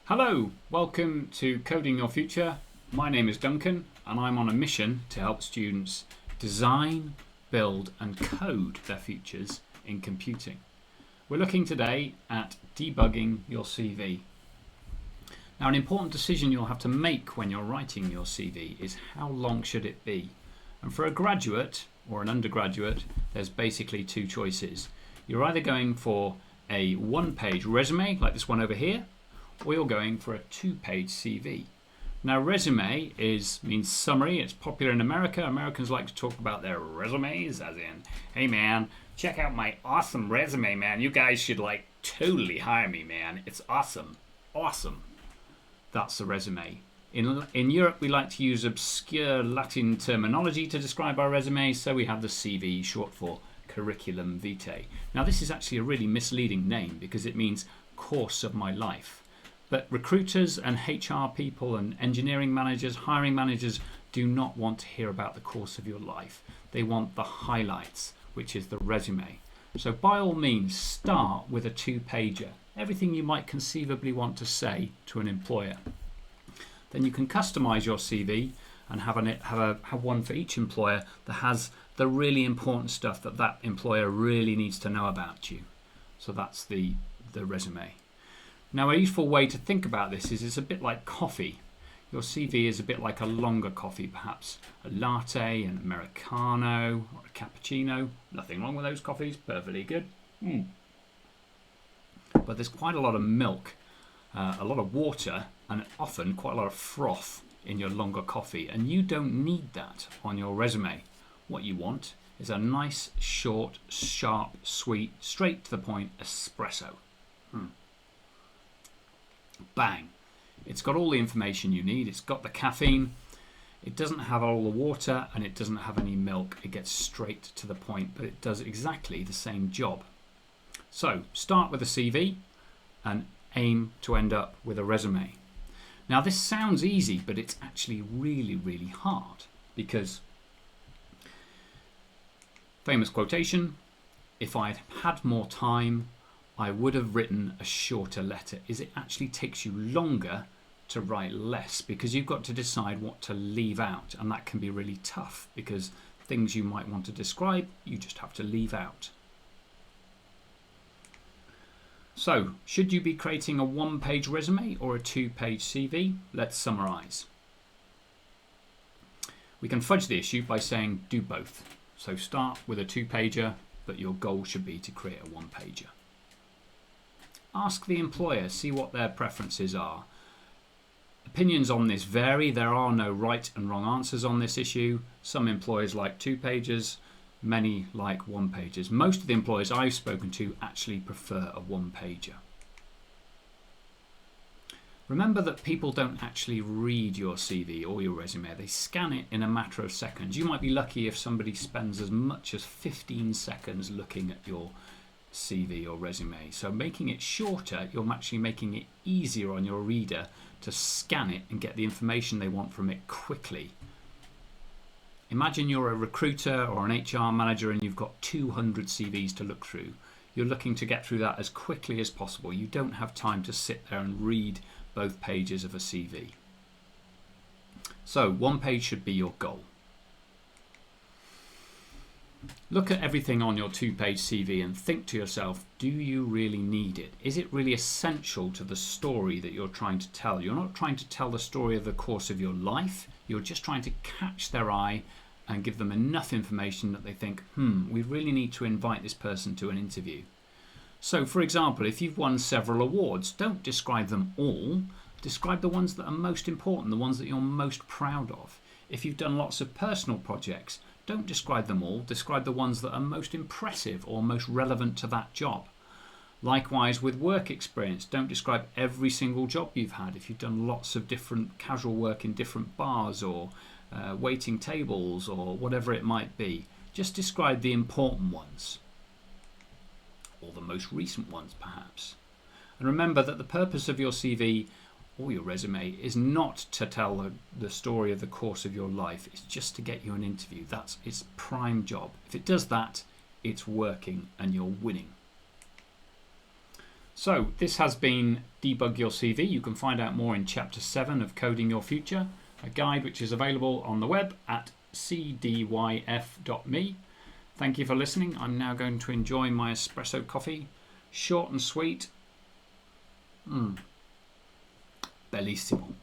Hello, welcome to Coding Your Future. My name is Duncan and I'm on a mission to help students design, build and code their futures in computing. We're looking today at debugging your CV. Now, an important decision you'll have to make when you're writing your CV is how long should it be? And for a graduate or an undergraduate, there's basically two choices. You're either going for a one-page resume like this one over here, or you're going for a two-page CV. Now, resume means summary. It's popular in America. Americans like to talk about their resumes, as in, hey man, check out my awesome resume, man. You guys should totally hire me, man. It's awesome. Awesome. That's the resume. In Europe, we like to use obscure Latin terminology to describe our resume, so we have the CV, short for curriculum vitae. Now, this is actually a really misleading name because it means course of my life. But recruiters and HR people and engineering managers, hiring managers do not want to hear about the course of your life. They want the highlights, which is the resume. So by all means, start with a two-pager. Everything you might conceivably want to say to an employer. Then you can customize your CV and have one for each employer that has the really important stuff that employer really needs to know about you. So that's the resume. Now, a useful way to think about this is it's a bit like coffee. Your CV is a bit like a longer coffee, perhaps a latte, an Americano, or a cappuccino. Nothing wrong with those coffees, perfectly good. But there's quite a lot of milk, a lot of water, and often quite a lot of froth in your longer coffee, and you don't need that on your resume. What you want is a nice, short, sharp, sweet, straight to the point espresso. Bang. It's got all the information you need. It's got the caffeine. It doesn't have all the water and it doesn't have any milk. It gets straight to the point, but it does exactly the same job. So start with a CV and aim to end up with a resume. Now, this sounds easy, but it's actually really, really hard because famous quotation, if I'd had more time, I would have written a shorter letter. It actually takes you longer to write less because you've got to decide what to leave out, and that can be really tough because things you might want to describe, you just have to leave out. So, should you be creating a one-page resume or a two-page CV? Let's summarize. We can fudge the issue by saying do both. So start with a two-pager, but your goal should be to create a one-pager. Ask the employer, see what their preferences are. Opinions on this vary. There are no right and wrong answers on this issue. Some employers like two pages, many like one pages. Most of the employers I've spoken to actually prefer a one pager. Remember that people don't actually read your CV or your resume. They scan it in a matter of seconds. You might be lucky if somebody spends as much as 15 seconds looking at your CV or resume. So making it shorter, you're actually making it easier on your reader to scan it and get the information they want from it quickly. Imagine you're a recruiter or an HR manager and you've got 200 CVs to look through. You're looking to get through that as quickly as possible. You don't have time to sit there and read both pages of a CV. So one page should be your goal. Look at everything on your two-page CV and think to yourself, do you really need it? Is it really essential to the story that you're trying to tell? You're not trying to tell the story of the course of your life. You're just trying to catch their eye and give them enough information that they think, we really need to invite this person to an interview. So, for example, if you've won several awards, don't describe them all. Describe the ones that are most important, the ones that you're most proud of. If you've done lots of personal projects, don't describe them all. Describe the ones that are most impressive or most relevant to that job. Likewise, with work experience, don't describe every single job you've had. If you've done lots of different casual work in different bars or waiting tables or whatever it might be, just describe the important ones or the most recent ones perhaps. And remember that the purpose of your CV or your resume is not to tell the story of the course of your life. It's just to get you an interview. That's its prime job. If it does that, it's working and you're winning. So this has been Debug Your CV. You can find out more in Chapter 7 of Coding Your Future, a guide which is available on the web at cdyf.me. Thank you for listening. I'm now going to enjoy my espresso coffee. Short and sweet. Bellissimo.